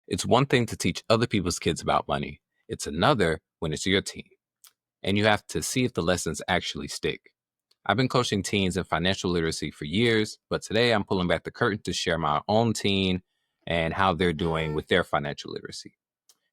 It's one thing to teach other people's kids about money, it's another when it's your team, and you have to see if the lessons actually stick. I've been coaching teens in financial literacy for years, but today I'm pulling back the curtain to share my own teen and how they're doing with their financial literacy.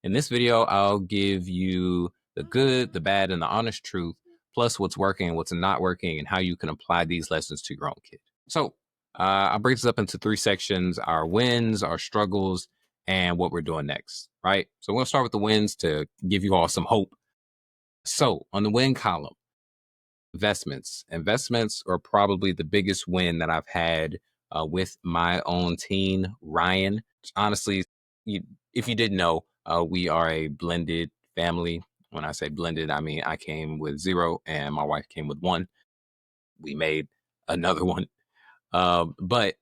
In this video, I'll give you the good, the bad, and the honest truth, plus what's working and what's not working, and how you can apply these lessons to your own kid. So I'll break this up into three sections: our wins, our struggles, and what we're doing next, right? So we're going to start with the wins to give you all some hope. So on the win column, investments. Investments are probably the biggest win that I've had with my own teen, Ryan. Honestly, if you didn't know, we are a blended family. When I say blended, I mean I came with zero and my wife came with one. We made another one. But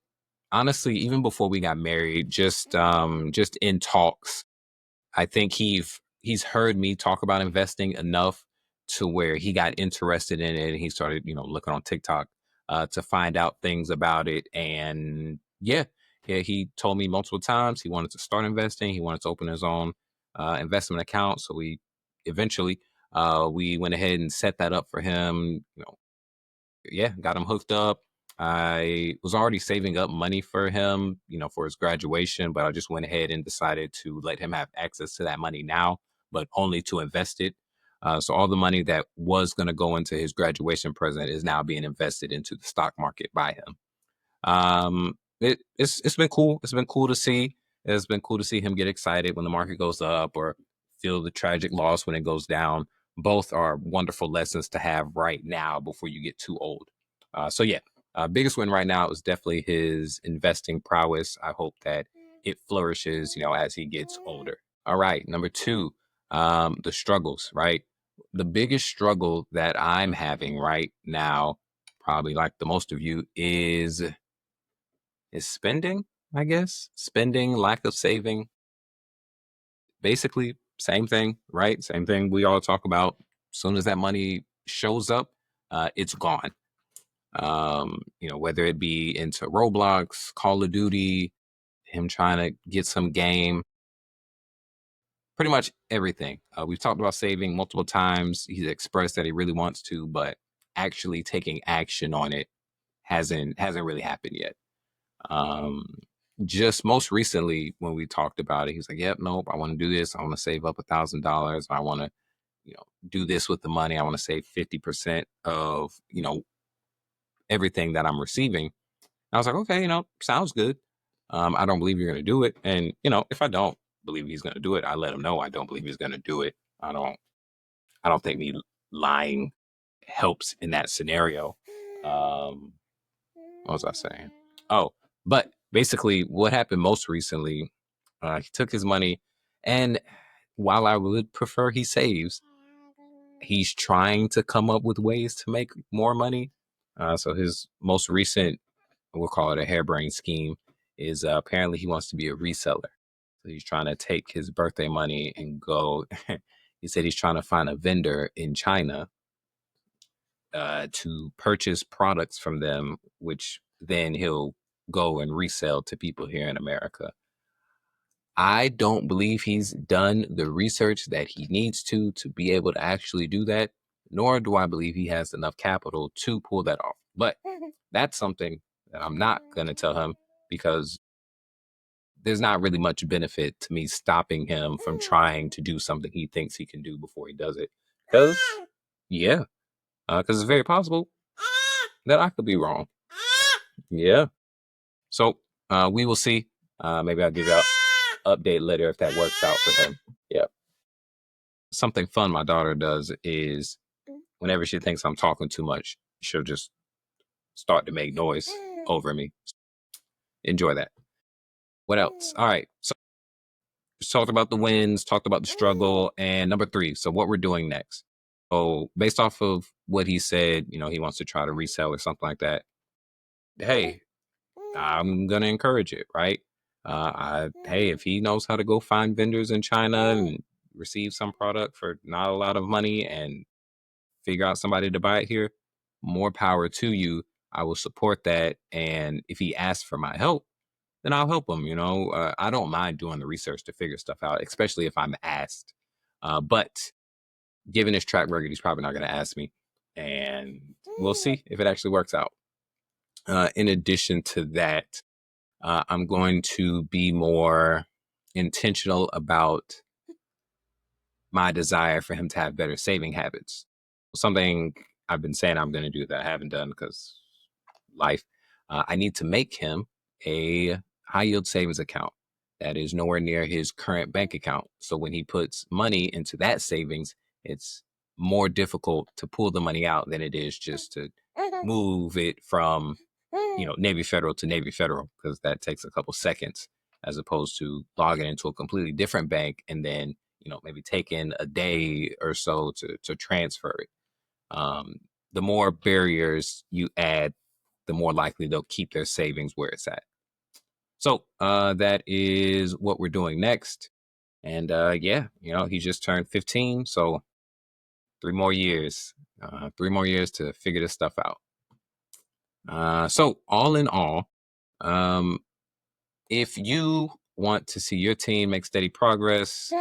honestly, even before we got married, just in talks, I think he's heard me talk about investing enough to where he got interested in it and he started, looking on TikTok to find out things about it. And yeah, he told me multiple times he wanted to start investing. He wanted to open his own investment account. So we eventually we went ahead and set that up for him. Yeah, got him hooked up. I was already saving up money for him, for his graduation, but I just went ahead and decided to let him have access to that money now, but only to invest it. So all the money that was going to go into his graduation present is now being invested into the stock market by him. It's been cool. It's been cool to see. It's been cool to see him get excited when the market goes up or feel the tragic loss when it goes down. Both are wonderful lessons to have right now before you get too old. So yeah, biggest win right now is definitely his investing prowess. I hope that it flourishes, as he gets older. All right, number two, the struggles. Right, the biggest struggle that I'm having right now, probably like the most of you, is spending. I guess spending, lack of saving. Basically, same thing, right? Same thing we all talk about. As soon as that money shows up, it's gone. Whether it be into Roblox, Call of Duty, him trying to get some game, pretty much everything. We've talked about saving multiple times. He's expressed that he really wants to, but actually taking action on it hasn't really happened yet. Um, just most recently when we talked about it, he was like, "Yep, nope, I want to do this. I want to save up $1,000. I want to, do this with the money. I want to save 50% of, everything that I'm receiving." I was like, "Okay, sounds good. I don't believe you're going to do it, and if I don't believe he's going to do it, I let him know I don't believe he's going to do it. I don't. I don't think me lying helps in that scenario." Um, what was I saying? Oh, but basically, what happened most recently, he took his money, and while I would prefer he saves, he's trying to come up with ways to make more money. So his most recent, we'll call it a harebrained scheme, is apparently he wants to be a reseller. So he's trying to take his birthday money and go. He said he's trying to find a vendor in China to purchase products from them, which then he'll go and resell to people here in America. I don't believe he's done the research that he needs to be able to actually do that, nor do I believe he has enough capital to pull that off. But that's something that I'm not going to tell him because there's not really much benefit to me stopping him from trying to do something he thinks he can do before he does it. Because, yeah, because it's very possible that I could be wrong. Yeah. So we will see. Maybe I'll give you an update later if that works out for him. Yeah. Something fun my daughter does is whenever she thinks I'm talking too much, she'll just start to make noise over me. Enjoy that. What else? All right. So just talked about the wins, talked about the struggle, and number three. So what we're doing next. So based off of what he said, he wants to try to resell or something like that. Hey, I'm gonna encourage it, right? Hey, if he knows how to go find vendors in China and receive some product for not a lot of money and figure out somebody to buy it here, more power to you. I will support that. And if he asks for my help, then I'll help him. I don't mind doing the research to figure stuff out, especially if I'm asked. But given his track record, he's probably not going to ask me, and we'll see if it actually works out. In addition to that, I'm going to be more intentional about my desire for him to have better saving habits. Something I've been saying I'm going to do that I haven't done because life. I need to make him a high yield savings account that is nowhere near his current bank account. So when he puts money into that savings, it's more difficult to pull the money out than it is just to move it from Navy Federal to Navy Federal, because that takes a couple seconds as opposed to logging into a completely different bank and then maybe taking a day or so to transfer it. The more barriers you add, the more likely they'll keep their savings where it's at. So that is what we're doing next. And yeah, he just turned 15, so 3 more years, 3 more years to figure this stuff out. So all in all, if you want to see your team make steady progress,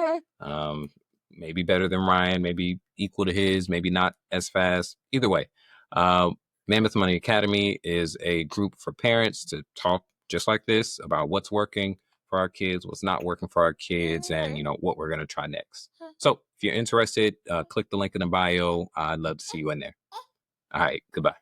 maybe better than Ryan, maybe equal to his, maybe not as fast, either way, Mammoth Money Academy is a group for parents to talk just like this about what's working for our kids, what's not working for our kids, and what we're going to try next. So if you're interested, click the link in the bio. I'd love to see you in there. All right, goodbye.